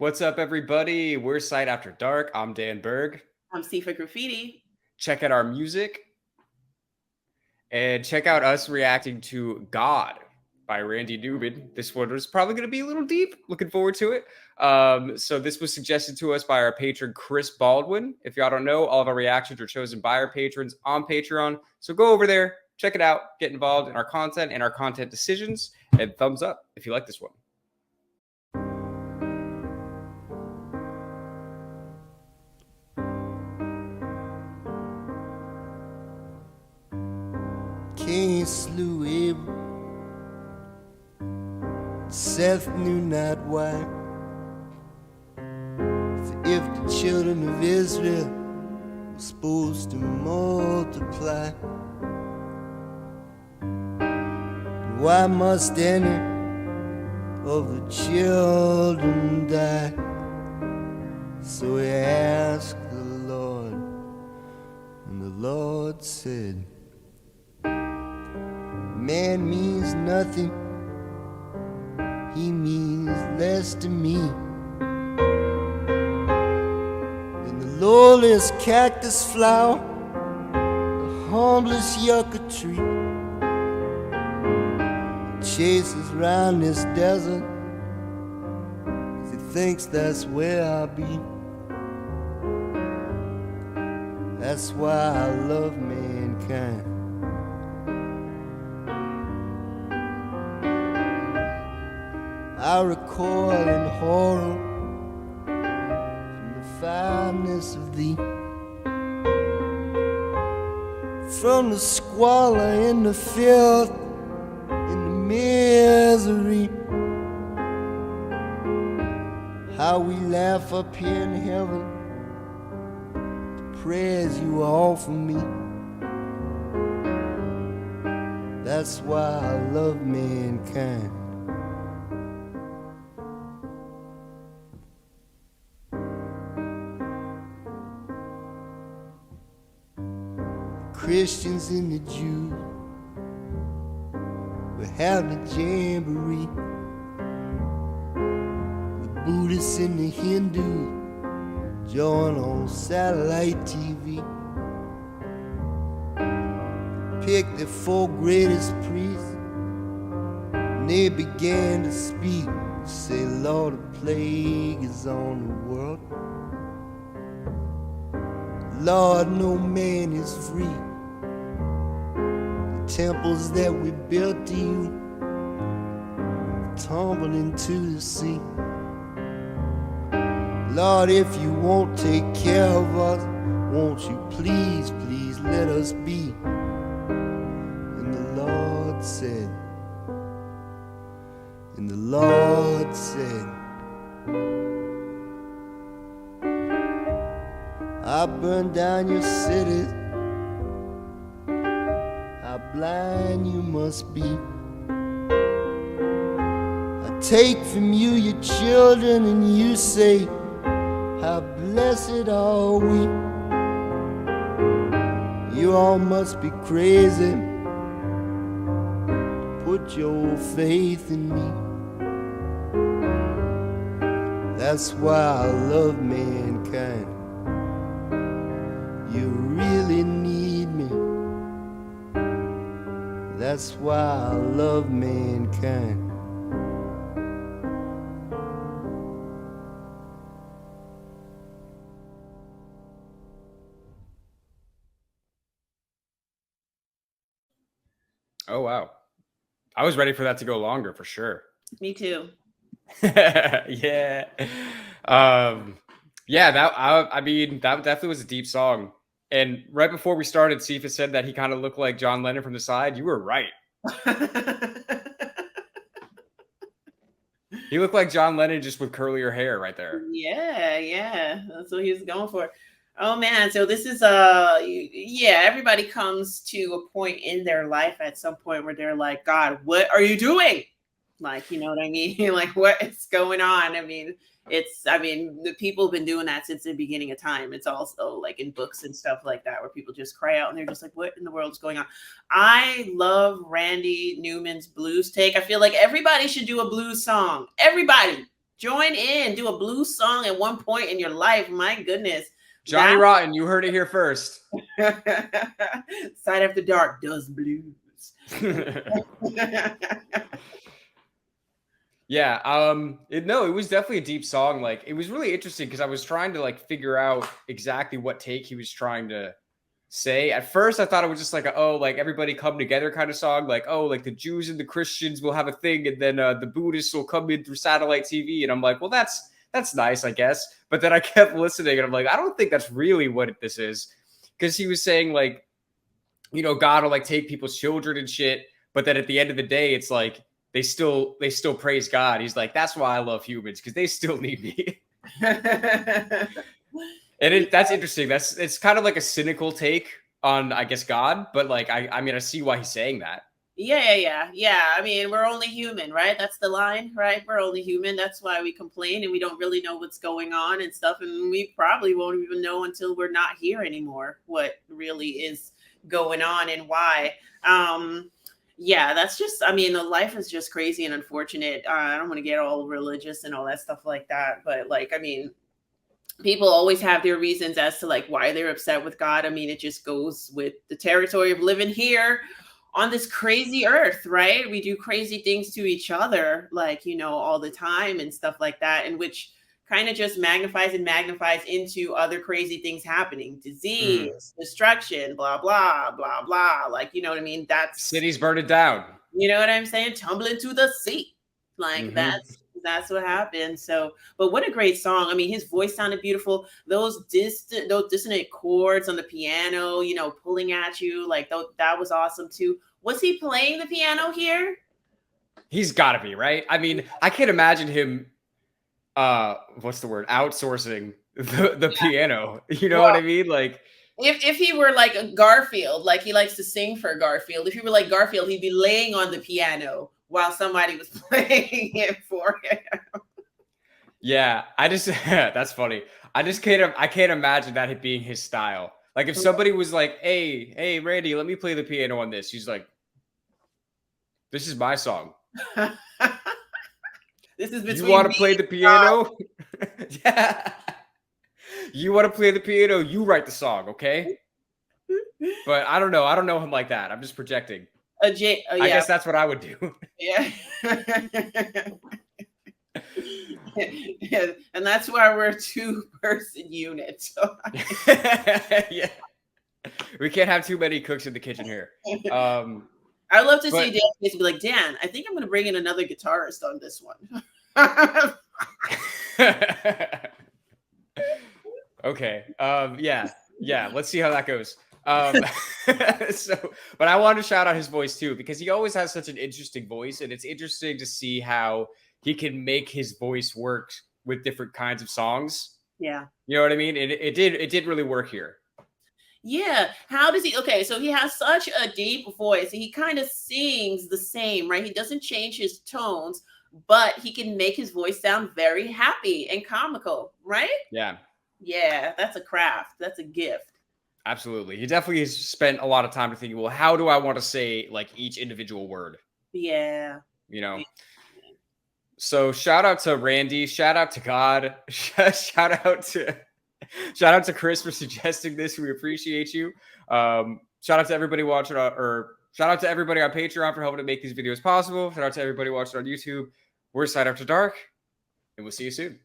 What's up, everybody? We're Sight After Dark. I'm Dan Berg. I'm Sifa Graffiti. Check out our music and check out us reacting to God by Randy Newman. This one was probably going to be a little deep. Looking forward to it. So this was suggested to us by our patron, Chris Baldwin. If y'all don't know, all of our reactions are chosen by our patrons on Patreon. So go over there, check it out, get involved in our content and our content decisions, and thumbs up if you like this one. Cain slew Abel, Seth knew not why. For if the children of Israel were supposed to multiply, why must any of the children die? So he asked the Lord, and the Lord said, man means nothing, he means less to me than the lowliest cactus flower, the humblest yucca tree. Chases round this desert, 'cause he thinks that's where I'll be. That's why I love mankind. I recoil in horror from the fineness of thee, from the squalor and the filth and the misery. How we laugh up here in heaven, the prayers you offer me. That's why I love mankind. Christians and the Jews will have the jamboree. The Buddhists and the Hindus join on satellite TV. Pick the 4 greatest priests, and they began to speak. Say, Lord, a plague is on the world. Lord, no man is free. Temples that we built to you tumbled into the sea. Lord, if you won't take care of us, won't you please, please let us be? And the Lord said, I burn down your cities, how blind you must be. I take from you your children, and you say, how blessed are we. You all must be crazy to put your faith in me. That's why I love mankind. You really need me. That's why I love mankind. Oh, wow. I was ready for that to go longer for sure. Me too. Yeah. Yeah, I mean, that definitely was a deep song. And right before we started, Sifa said that he kind of looked like John Lennon from the side. You were right. He looked like John Lennon just with curlier hair right there. Yeah. That's what he was going for. Oh man, so this is everybody comes to a point in their life at some point where they're like, God, what are you doing? Like, you know what I mean? Like, what is going on? I mean, the people have been doing that since the beginning of time. It's also like in books and stuff like that, where people just cry out and they're just like, what in the world is going on? I love Randy Newman's blues take. I feel like everybody should do a blues song. Everybody Join in. Do a blues song at one point in your life. My goodness. Johnny Rotten, you heard it here first. Side After Dark does blues. Yeah, it was definitely a deep song. Like, it was really interesting because I was trying to like figure out exactly what take he was trying to say. At first, I thought it was just like like everybody come together kind of song. Like, like the Jews and the Christians will have a thing, and then the Buddhists will come in through satellite TV. And I'm like, well, that's nice, I guess. But then I kept listening, and I'm like, I don't think that's really what this is, because he was saying like, God will like take people's children and shit, but then at the end of the day, it's like they still praise God. He's like, that's why I love humans, because they still need me. And that's interesting. It's kind of like a cynical take on, I guess, God, but like I mean, I see why he's saying that. Yeah. I mean, we're only human, right? That's the line, right? We're only human. That's why we complain and we don't really know what's going on and stuff. And we probably won't even know until we're not here anymore what really is going on and why. Yeah, that's just, I mean, the life is just crazy and unfortunate. I don't want to get all religious and all that stuff like that. But like, I mean, people always have their reasons as to like why they're upset with God. I mean, it just goes with the territory of living here on this crazy earth, right? We do crazy things to each other, like, all the time and stuff like that, and which kind of just magnifies into other crazy things happening, disease, destruction, blah, blah, blah, blah. Like, you know what I mean? That's cities burning down. You know what I'm saying? Tumbling to the sea. Like that's what happened. So, but what a great song. I mean, his voice sounded beautiful. Those dissonant chords on the piano, pulling at you, like that was awesome too. Was he playing the piano here? He's got to be, right? I mean, I can't imagine him what's the word? Outsourcing the piano. You know what I mean? Like, if he were like a Garfield, like he likes to sing for Garfield, if he were like Garfield, he'd be laying on the piano while somebody was playing it for him. Yeah, that's funny. I can't imagine that being his style. Like if somebody was like, hey, Randy, let me play the piano on this. He's like, this is my song. This is between you want to play the piano? Yeah. You want to play the piano? You write the song, okay? But I don't know him like that. I'm just projecting. I guess that's what I would do. Yeah. And that's why we're a 2-person unit. So yeah. We can't have too many cooks in the kitchen here. I'd love to see Dan be like, Dan, I think I'm going to bring in another guitarist on this one. Okay. Yeah. Let's see how that goes. But I wanted to shout out his voice too, because he always has such an interesting voice, and it's interesting to see how he can make his voice work with different kinds of songs. Yeah. You know what I mean? It did really work here. Yeah. How does he? Okay, so he has such a deep voice. He kind of sings the same, right? He doesn't change his tones, but he can make his voice sound very happy and comical, right? Yeah. Yeah, that's a craft. That's a gift. Absolutely. He definitely has spent a lot of time to think, well, how do I want to say like each individual word? Yeah. So shout out to Randy, shout out to God, shout out to Chris for suggesting this. We appreciate you. Shout out to everybody watching shout out to everybody on Patreon for helping to make these videos possible. Shout out to everybody watching on YouTube. We're S.A.D After Dark, and we'll see you soon.